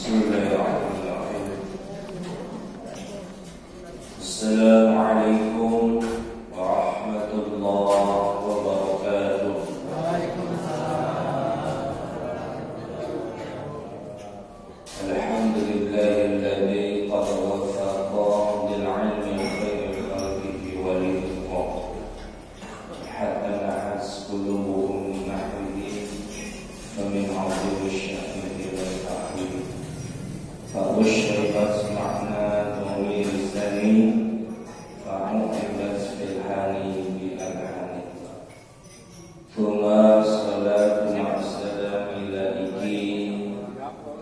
Bismillahirrahmanirrahim. Assalamualaikum warahmatullahi wabarakatuh. Alhamdulillahilladzi qad waffaqa bil 'ilmi khairi khalqihi wa rizqa hatta nahas qulubuhum nahwihi famin 'azimi sya'nihi wal ta'wili fa'ushribat ma'na tuwi lisani fa'u'ibat fil hani bi al-hani thumma salatu ma'assalami ilaiki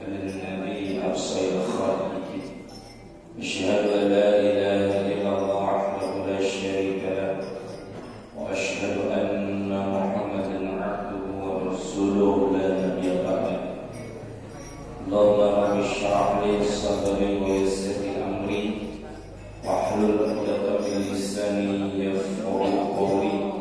al-nabi absayil khaliki asyhadu an la ilaha illallah wahdahu la syarika lah wa asyhadu anna muhammadan abduhu wa rasuluhu la nabiyya ba'dah. Allahumma rabbi shrah li sadri wa yassir li amri wahlul 'uqdatam min lisani yafqahu qawli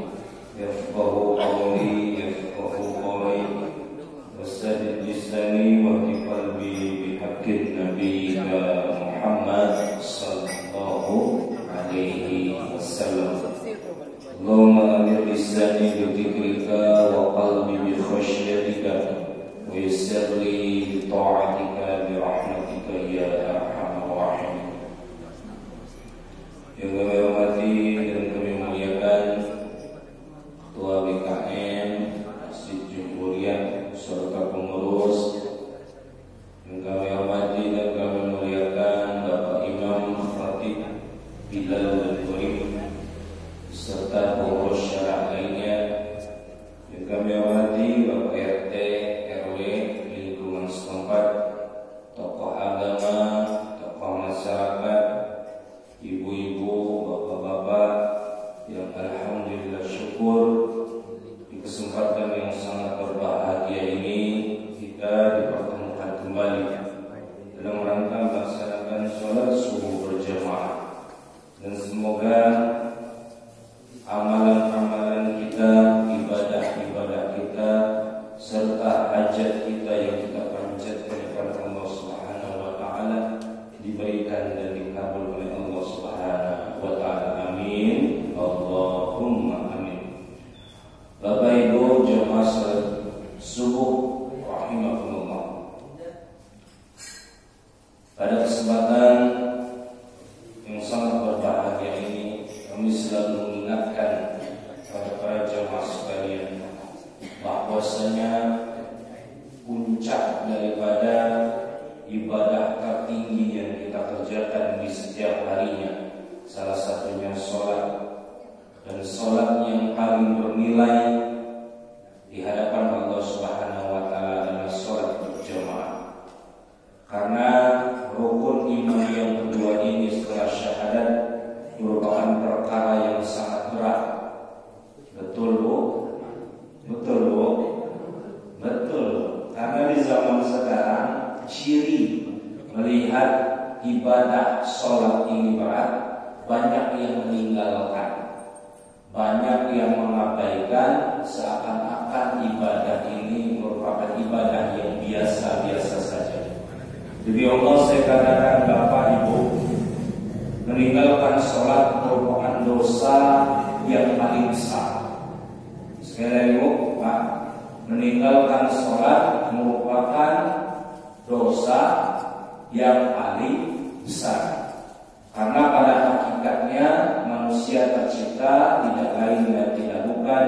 wasadid lisani wahdi qalbi bihaqqin nabiyyika Muhammad sallallahu alaihi wasallam. Allahumma amir lisani bi dzikrika wa qalbi bi khasyyatika wa yassir li bi ta'atika bi rahmatika ya arhamar rahimin. Yang kami hormati dan kami muliakan Ketua BKM Masjid Jumburian serta pengurus, yang kami hormati dan kami muliakan Bapak Imam Khatib Bilal dan Qarim serta pengurus syara lainnya, yang kami hormati Bapak RT, RW, lingkungan setempat, tokoh agama, tokoh masyarakat, ibu-ibu, bapak-bapak, yang alhamdulillah syukur di kesempatan yang sangat berbahagia ini kita dipertemukan kembali dalam rangka melaksanakan sholat subuh berjamaah, dan semoga amalan-amalan kita, ibadah-ibadah kita, serta hajat kita yang kita panjatkan kepada Allah Subhanahu wa taala diberikan dan dikabul oleh Allah Subhanahu wa taala. Amin. Allahumma amin. Bapak Ibu jemaah salat subuh rahimakumullah. Pada kesempatan yang sangat berbahagia ini, kami selalu mengingatkan kepada para jemaah sekalian bahwasanya puncak daripada ibadah tertinggi yang kita kerjakan di setiap harinya, salah satunya sholat, dan sholat yang paling bernilai di hadapan Allah Subhanahu wa taala adalah sholat berjamaah. Karena rukun iman yang kedua ini setelah syahadat merupakan perkara yang sangat berat. Betul Bu? Betul Bu? Betul. Karena di zaman sekarang ciri melihat ibadah sholat ini berat, banyak yang meninggalkan, banyak yang mengabaikan, seakan-akan ibadah ini merupakan ibadah yang biasa-biasa saja. Jadi Allah, saya katakan Bapak Ibu, meninggalkan sholat merupakan dosa yang paling besar. Sekali lagi Bu, Pak, meninggalkan sholat merupakan dosa yang paling besar. Karena pada hakikatnya manusia tercipta tidak lain dan tidak bukan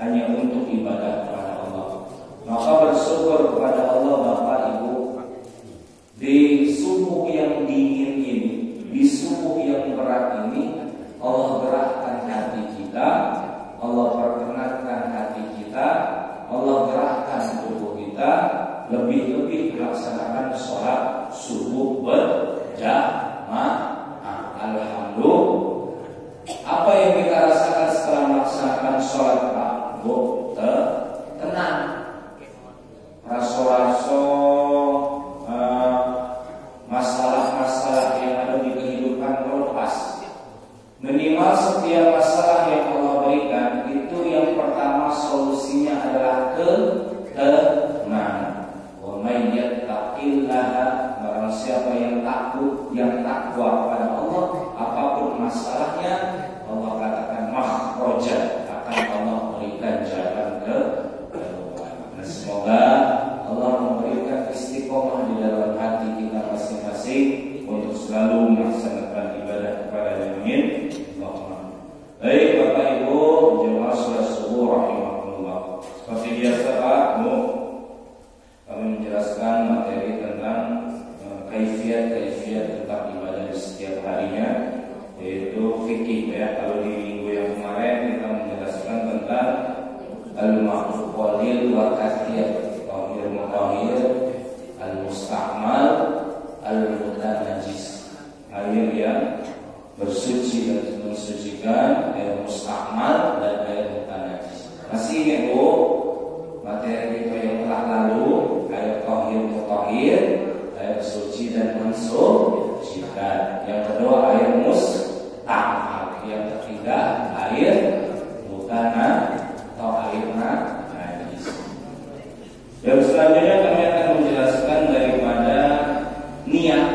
hanya untuk ibadah kepada Allah. Maka bersyukur kepada Allah Bapak Ibu, di subuh yang dingin ini, di subuh yang berat ini, Allah gerakkan hati kita, Allah perkenankan hati kita, Allah gerakkan tubuh kita, lebih-lebih melaksanakan sholat subuh berjamaah. Alhamdulillah. Apa yang kita rasakan setelah melaksanakan sholat Pak? Bu, tenang. Raso-raso masalah-masalah yang ada di kehidupan terlepas. Minimal setiap masalah yang Allah berikan itu yang pertama solusinya adalah ketenangan. Wa may yattaqillaha takut, yang takwa kepada Allah, apapun masalahnya, Allah katakan makhraja, akan Allah berikan jalan ke depan. Nah, semoga Allah memberikan istiqomah di dalam hati kita masing-masing untuk selalu melaksanakan ibadah kepada Amin. Baik Bapak Ibu jemaah salat subuh rahimahullah. Seperti biasa Pak, kami menjelaskan materi tentang kaifiat tentang ibadah di setiap harinya, yaitu fikih ya. Kalau di minggu yang kemarin kita menjelaskan tentang al-ma'ruf qalil wa katsir, tahir mutahhir, al-musta'mal, al-mutanajjis, air yang bersuci dan mensucikan, air musta'mal dan air mutanajjis. Masih ingat Bu materi kita yang telah lalu, air tahir mutahhir, air suci dan mensucikan. Yang kedua air musta'mal, yang ketiga air mutanajjis atau air najis. Dan selanjutnya kami akan menjelaskan daripada niat,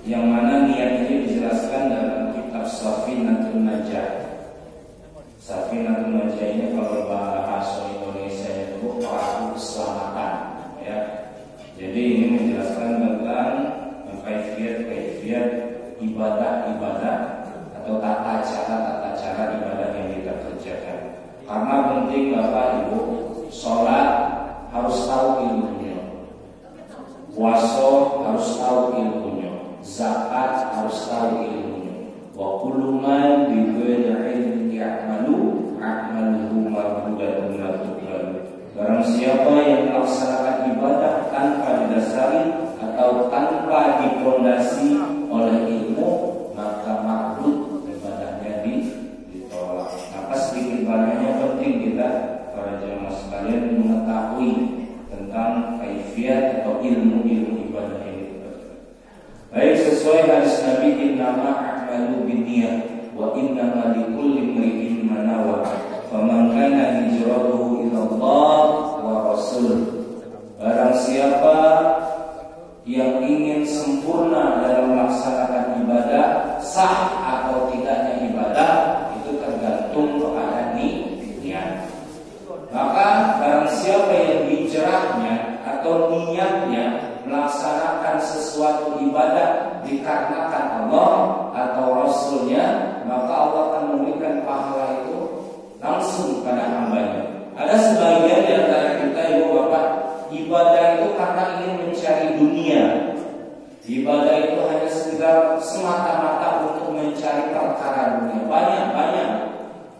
yang mana niat ini dijelaskan dalam kitab Safinatun Najah. Safinatun Najah ini kalau bahasa Indonesia itu perahu keselamatan ya. Jadi ini menjelaskan tentang kaifiat ibadah atau tata cara ibadah yang kita kerjakan. Karena penting Bapak Ibu, sholat harus tahu ilmunya, puasa harus tahu ilmunya, zakat harus tahu ilmunya. Wa kullu man bi ghairi ilmin ya'malu a'maluhu mardudatun la tuqbalu. Barang siapa yang melaksanakan ibadah tanpa didasari atau tanpa dipondasi oleh ilmu, maka mardud ibadahnya ditolak. Maka sedikit banyaknya penting kita para jemaah sekalian mengetahui tentang kaifiat atau ilmu-ilmu ibadah ini. Baik, sesuai hadis Nabi, innama a'malu binniyat wa innama likulli imri'in ma nawa. Faman kana hijratuhu ila Allah wa Rasul. Barang siapa yang ingin sempurna dalam melaksanakan ibadah, sah atau tidaknya ibadah itu tergantung kepada niat. Maka barang siapa yang hijrahnya atau niatnya melaksanakan sesuatu ibadah dikarenakan Allah atau Rasulnya, maka Allah akan memberikan pahala itu langsung pada hambanya. Ada sebagian di antara kita Ibu Bapak, ibadah itu karena ingin mencari dunia. Ibadah itu hanya sekedar semata-mata untuk mencari perkara dunia. Banyak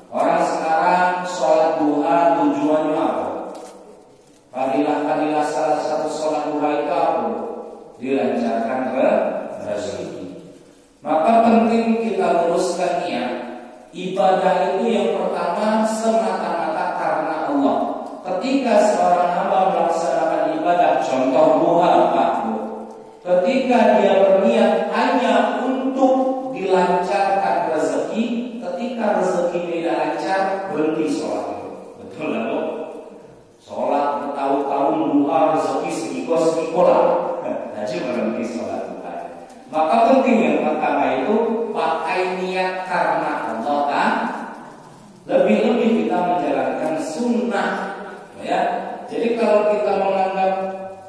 orang sekarang sholat duha tujuannya apa? Fadilah salah satu sholat duha itu apa? Dilancarkan rezeki. Maka penting kita luruskan niat. Ibadah itu yang pertama semata-mata karena Allah. Ketika seorang hamba melaksanakan ibadah, contoh duha Pak Bu, ketika dia berniat hanya untuk dilancarkan rezeki, ketika rezeki tidak lancar, berhenti sholat. Betul lah Bu? Sholat bertahun-tahun duha rezeki segiko lah, jadi berhenti sholat duha. Maka penting yang pertama itu pakai niat karena Allah kan. Lebih-lebih kita menjalankan sunnah ya. Jadi kalau kita menganggap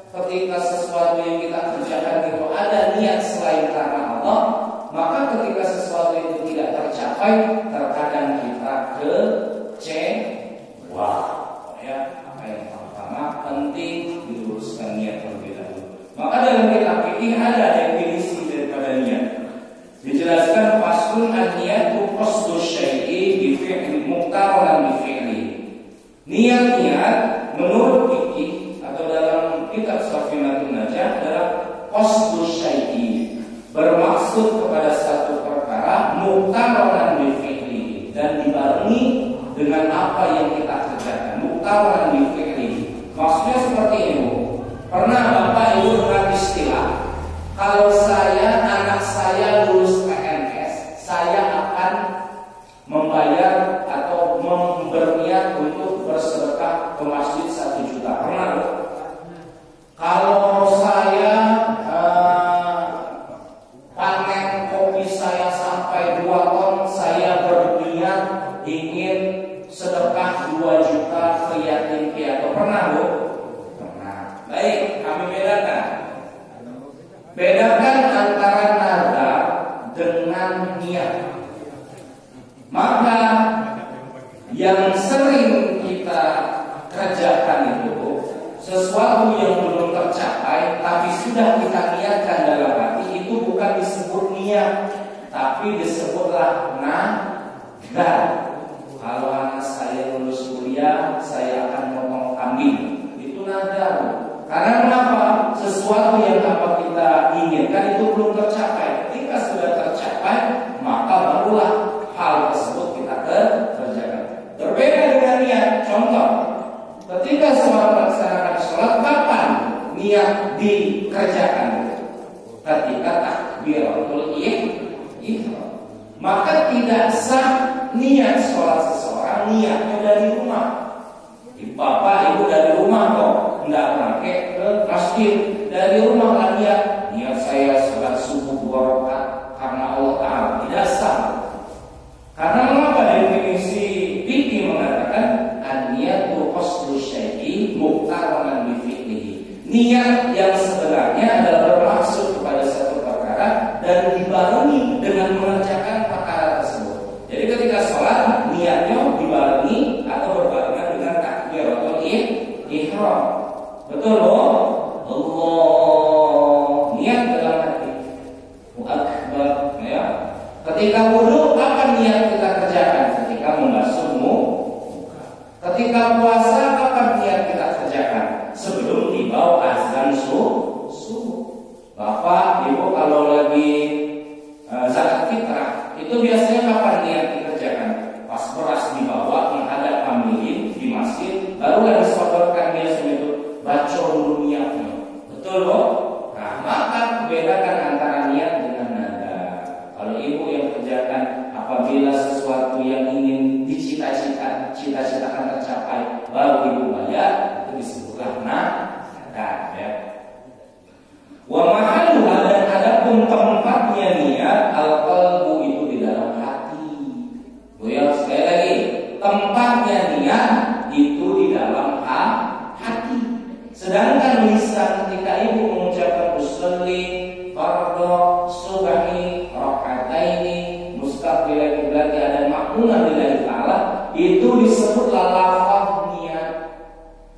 ketika sesuatu yang kita kerjakan itu ada niat selain karena Allah, maka ketika sesuatu itu tidak tercapai, terkadang kita kecewa ya. Maka yang pertama penting diluruskan niat terlebih dahulu. Maka dalam kitab fikih ada definisi daripada niat. Dijelaskan faslun an-niyatu qasdu syai'i bi fi'li muqtaran bi fi'li. Niat menurut fikih atau dalam kitab Safinatun Najah adalah qasdu syai'i, bermaksud kepada satu perkara muqtaran bi fi'li dan dibarengi dengan apa yang kita kerjakan. Muqtaran bi fi'li. Maksudnya seperti ini, pernah Bapak Ibu dengar istilah, kalau anak saya lulus PNS, saya akan membayar atau berniat untuk bersedekah ke masjid 1 juta. Pernah? Kalau saya Bedakan antara nazar dengan niat. Maka yang sering kita kerjakan itu sesuatu yang belum tercapai tapi sudah kita niatkan dalam hati, itu bukan disebut niat, tapi disebutlah nazar. Kalau anak saya lulus kuliah, saya akan potong kambing. Itu nazar. Karena kenapa? Sesuatu yang apa kita inginkan itu belum tercapai. Ketika sudah tercapai, maka barulah hal tersebut kita kerjakan. Berbeda dengan niat. Contoh, ketika seorang melaksanakan sholat, kapan niat dikerjakan? Ketika takbiratul ihram. Maka tidak sah niat sholat seseorang niatnya dari rumah. Bapak ibu dari rumah kok, nggak pakai ke masjid. Dari rumah lah niat saya sholat subuh 2 rakaat karena Allah Ta'ala. Tidak sah. Karena mengapa? Definisi fikih mengatakan an-niyatu qasdu syai'i muqtaranan bi fi'lihi. Niat yang sebenarnya adalah bermaksud kepada satu perkara dan dibarengi dengan mengerjakan perkara tersebut. Jadi ketika sholat, niatnya dibarengi atau berbarengan dengan takbiratul ihram. Betul loh? Allah, niat dalam hati. Akbar, ya. Ketika wudu, apa niat kita kerjakan? Ketika membasuh muka. Ketika puasa, apa niat kita kerjakan? Sebelum dibawa azan subuh. Bapak, ibu kalau lagi zakat fitrah, itu biasanya kapan niat dikerjakan? Pas beras dibawa menghadap pamilin di masjid, barulah disodorkan biasanya itu baca dulu niatnya. Betul loh? Nah, maka bedakan antara niat dengan nada. Kalau ibu yang kerjakan apabila sesuatu yang ingin cita-citakan tercapai, baru ibu bayar, itu disebutlah nada, ya. Wa mahalluha, dan adapun tempatnya niat al-qalbu, itu di dalam hati. Ya, sekali lagi, tempatnya niat itu di dalam hati. Sedangkan lisan ketika ibu mengucapkan usolli fardhu subhi raka'ataini mustaqbilan qiblati dan ma'munan lillahi ta'ala, itu disebutlah lafaz niat.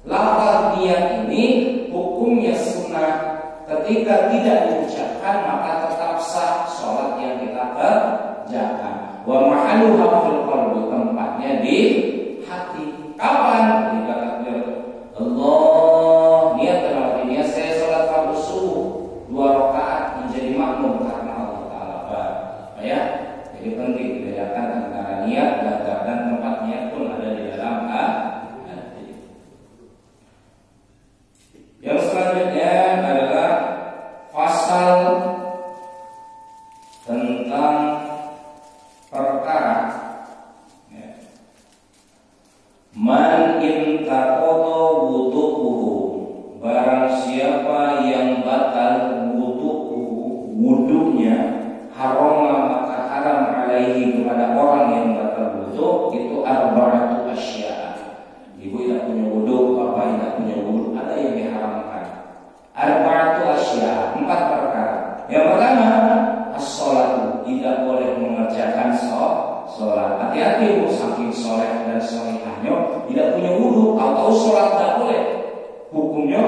Lafaz niat ini hukumnya sunnah. Ketika tidak diucapkan, maka tetap sah sholat yang kita kerjakan. Wa mahalluha fil qalbi, tempatnya di hati. Kapan? Ketika takbir Allah, niat dalam hati, niat saya sholat fardu subuh 2 rakaat menjadi makmum karena Allah Ta'ala. Ya, jadi penting dibedakan antara niat dan tempat niat pun ada di dalam hati. Yang selanjutnya adalah pasal tentang perkara man intaqada wudu'uhu, barang siapa yang batal wudunya, haram maka haram alaihi, kepada orang yang batal wudu itu arba'atu asya. Ibu tidak punya wudu, bapak tidak punya wudu, ada yang diharamkan. Arba'atu asya, 4 perkara. Yang pertama, as-sholatu, tidak boleh mengerjakan sholat. Hati-hati ibu, saking soleh dan solehahnya tidak punya wudu, atau sholat tidak boleh. Hukumnya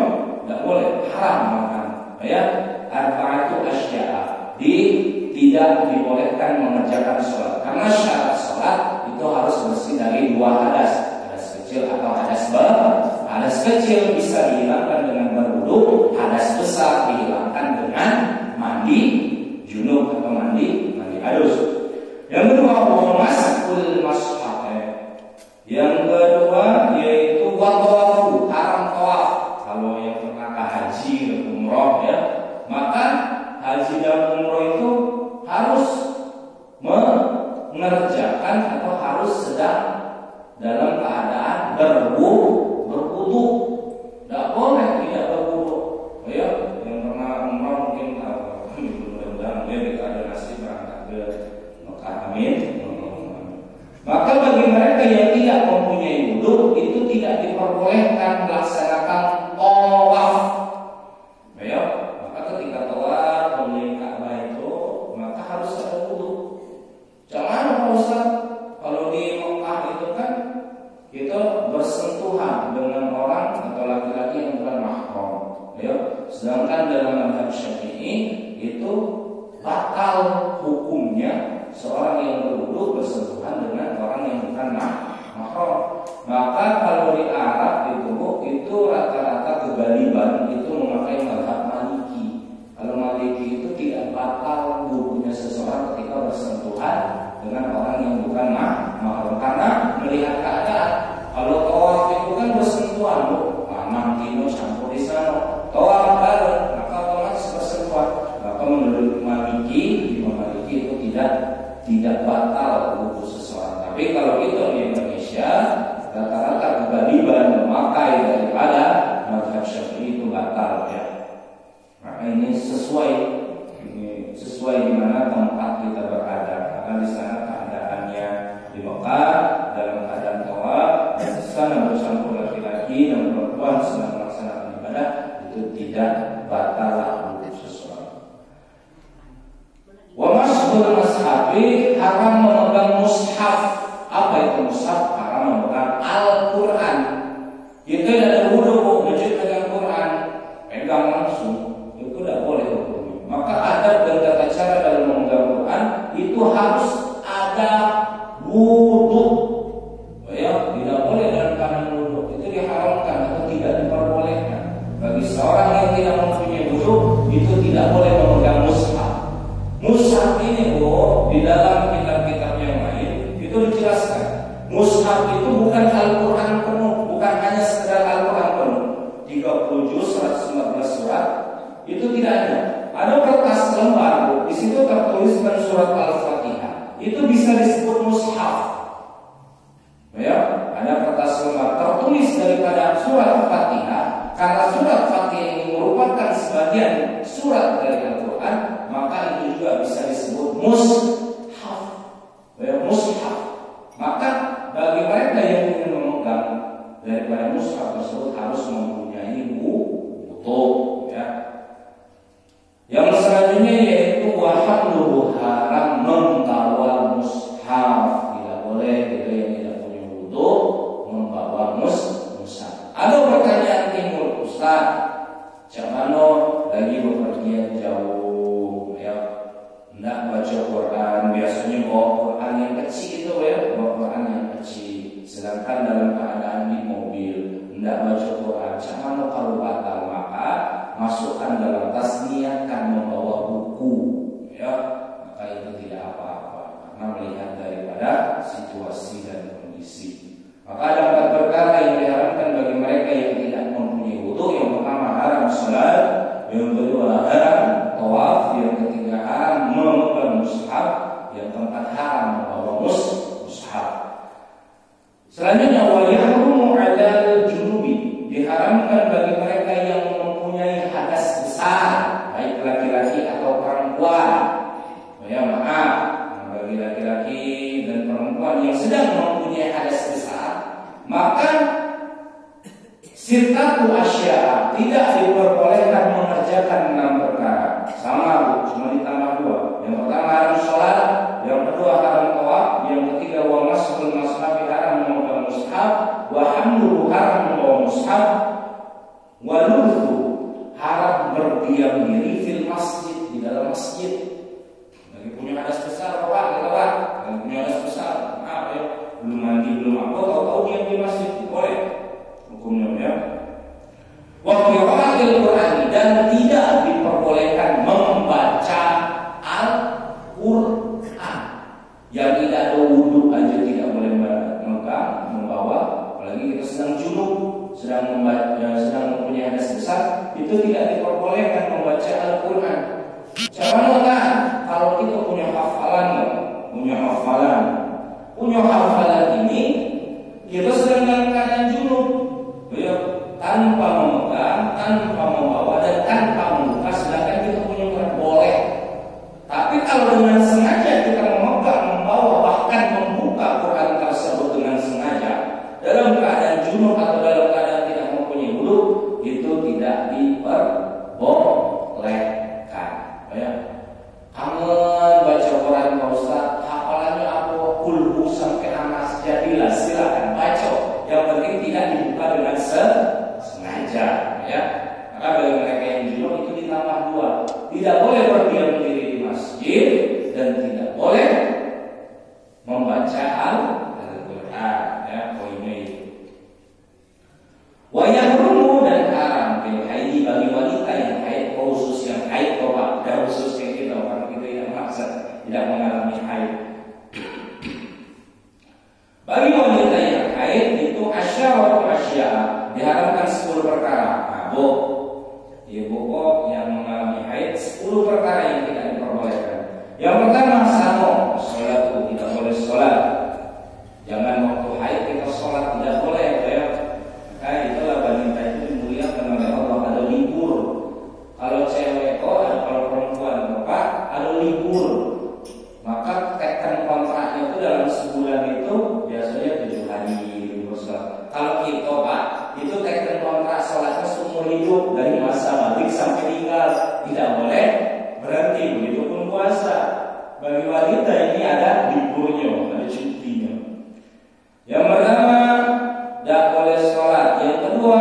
tidak boleh, haram makan. Ya, arba'atu asya, tidak dibolehkan mengerjakan sholat. Karena syarat sholat itu harus bersih dari 2 hadas. Hadas kecil atau hadas besar. Hadas kecil bisa dihilangkan dengan berwudu, hadas besar dihilangkan dengan mandi junub atau mandi halus. Yang kedua, mas'ul mashaf. Yang kedua yaitu tawafu, haram tawaf. Kalau yang pernah ke haji atau umroh, ya, maka haji dan umroh itu harus mengerjakan atau harus sedang dalam keadaan berwudu. Tidak Sedangkan dalam mazhab Syafi'i itu batal hukumnya seorang yang berwudu bersentuhan dengan orang yang bukan mahram. Maka kalau di Arab itu rata-rata kegaliban itu memakai mazhab Maliki. Kalau Maliki itu tidak batal wudunya seseorang ketika bersentuhan dengan orang yang bukan mahram karena melihat keadaan. Kalau tawaf itu kan bersentuhan, mamang kino campur di sana. Tawaf bareng, maka otomatis bersentuhan. Maka menurut Maliki, Imam Maliki itu tidak batal wudu seseorang. Tapi kalau itu di Indonesia rata-rata kegaliban memakai daripada mazhab Syafi'i itu batal ya. Maka ini sesuai di mana tempat kita berada. Karena di sana keadaannya di Mekah dalam keadaan tawaf, dan di sana bercampur laki-laki dan perempuan sedang melaksanakan ibadah, itu tidak batal wudu seseorang. Wa mashhur mashabi, haram memegang mushaf. Apa itu mushaf? Haram memegang Al-Quran. Itu ada wudu, wajib pegang Quran, pegang langsung, itu tidak boleh hukumnya. Maka adab dan tata cara dalam memegang Quran itu harus ada wudu. Ya, tidak boleh dalam keadaan wudu. Itu diharamkan atau tidak diperbolehkan. Bagi seorang yang tidak mempunyai wudu, itu tidak boleh memegang mushaf. Mushaf ini di dalam kitab-kitab yang lain itu dijelaskan. Mushaf itu bukan Al-Quran penuh, bukan hanya sekedar Al-Quran penuh. 30 juz, 114 surat, itu tidak ada. Ada kertas lembar, di situ tertuliskan surat Al-Fatihah. Itu bisa disebut mushaf. Ya, ada kertas lembar tertulis daripada surat Al-Fatihah. Karena surat Fatihah ini merupakan sebagian surat dari Al-Quran, maka itu juga bisa disebut mushaf. Ya, mushaf. Maka bagi mereka yang ingin memegang daripada mushaf tersebut harus mempunyai wudu. Ya. Yang selanjutnya yaitu wahamluhu, haram membawa mushaf. Tidak boleh kita yang tidak punya wudu membawa mushaf. Ada pertanyaan timbul, Ustaz, Cakmano lagi bepergian jauh, ya, tidak baca Quran, biasanya bawa Quran yang kecil itu ya, bawa Quran yang kecil. Sedangkan dalam keadaan di mobil, tidak baca Quran, Cakmano kalau batal, maka masukkan dalam tas, niatkan membawa buku, ya, maka itu tidak apa-apa karena melihat daripada situasi dan kondisi. Maka ada 4 perkara yang diharamkan bagi mereka yang tidak mempunyai wudu. Yang pertama haram salat, yang kedua haram tawaf, yang ketiga haram memegang mushaf, yang keempat haram membawa mushaf. Selanjutnya wa yahrumu 'alal junubi, diharamkan bagi mereka yang mempunyai hadas besar, baik laki-laki atau perempuan. Ya, maaf, bagi laki-laki dan perempuan yang sedang mempunyai hadas besar, maka sirtatu asya, tidak diperbolehkan mengerjakan 6 perkara. Sama Bu, cuma ditambah 2. Yang pertama haram sholat, yang kedua haram tawaf, yang ketiga wa masbul mashafi, haram memegang mushaf, wa hamluhu, haram membawa mushaf, wa luthu, haram berdiam diri fil masjid, di dalam masjid. Lagi punya hadas besar Pak, lagi punya hadas besar, maaf ya, belum mandi belum apa, tahu-tahu diam di masjid, boleh hukumnya ya. Wa qira'atil Qur'an, dan tidak diperbolehkan membaca Al-Qur'an. Yang tidak ada wudu aja tidak boleh membawa, apalagi kita sedang junub, sedang mempunyai hadas besar, itu tidak diperbolehkan membaca Al-Qur'an. Caranya kan, kalau kita punya hafalan ini, kita sedang dalam keadaan junub, ya, tanpa memegang, tanpa membawa, dan tanpa membuka, sedangkan kita punya Quran, boleh. Tapi kalau dengan sengaja kita memegang, membawa, bahkan membuka Quran tersebut dengan sengaja dalam keadaan junub atau dalam keadaan tidak mempunyai wudu, itu tidak diperbolehkan. Ya. Kangen baca Quran Pak Ustaz, hafalannya apa? Kulhu sampai anas, jadilah silakan baca. Yang penting tidak dibuka dengan sengaja, ya. Maka bagi mereka yang junub tidak boleh berdiam diri di masjid, dan tidak boleh membaca Al-Quran. Ya, poinnya itu. Wa yahrumu, dan haram bil haidi bagi wanita yang haid, khusus yang haid, coba ada khususnya kita orang itu yang maksa tidak mengalami haid. Bagi wanita yang haid itu asyaratu asya, diharamkan 10 perkara. Mabuk, ibu yang mengalami haid 10 perkara yang tidak diperbolehkan. Yang pertama samo, sholat tidak boleh sholat. Jangan waktu haid kita sholat, tidak boleh ya. Itulah wanita itu dimuliakan oleh Allah. Ada libur. Kalau cewek kalau perempuan bapak ada libur, maka teken kontraknya itu dalam sebulan itu biasanya 7 hari libur sholat. Kalau kita pak itu teken kontrak sholatnya seumur hidup, dari masa balik sampai tinggal, tidak boleh berhenti. Begitu pun puasa. Bagi wanita ini ada liburnya, ada cutinya. Yang pertama, tidak boleh sholat. Yang kedua,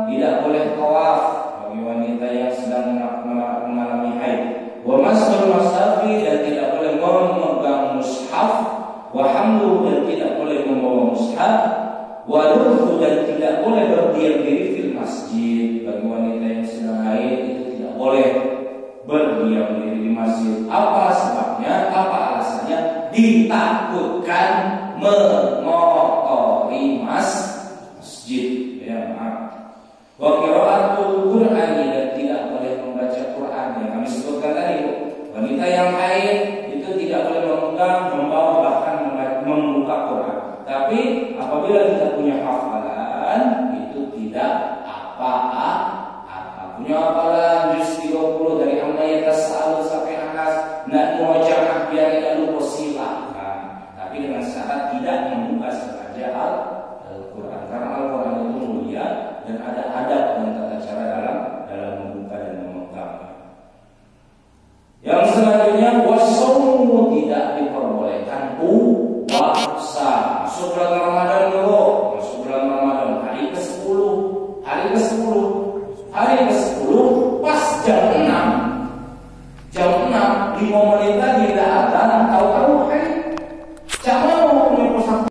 tidak boleh tawaf bagi wanita yang sedang mengalami haid. Wa mas'ul mashafi, dan tidak boleh memegang mushaf. Wa hamlu, dan tidak boleh membawa mushaf. Wa lutfu, dan tidak boleh berdiam diri fil masjid. Bagi wanita yang sedang haid itu tidak boleh berdiam diri di masjid. Apa sebabnya? Apa alasannya? Ditakutkan mengotori masjid. Ya, maaf. Wa qiraatul Qur'an, dan tidak boleh membaca Quran. Yang kami sebutkan tadi, wanita yang haid itu tidak boleh memegang, membawa, bahkan membuka Quran. Tapi apabila kita punya hafalan, itu tidak apa-apa. Punya hafalan juz 30 dari Amma Yatasa'alu sampai Anas, nak muajamah biar tidak lupa, silakan. Tapi dengan syarat tidak membuka sengaja Al-Quran, karena Al-Quran itu mulia dan ada adab dan tata cara dalam membuka dan memegang. Yang selanjutnya, wasaumu, tidak diperbolehkan puasa. Masuk bulan Ramadan dulu, masuk bulan Ramadan hari ke-10, hari ke-10 pas jam 6 5 menit lagi tidak ada, tahu-tahu haid.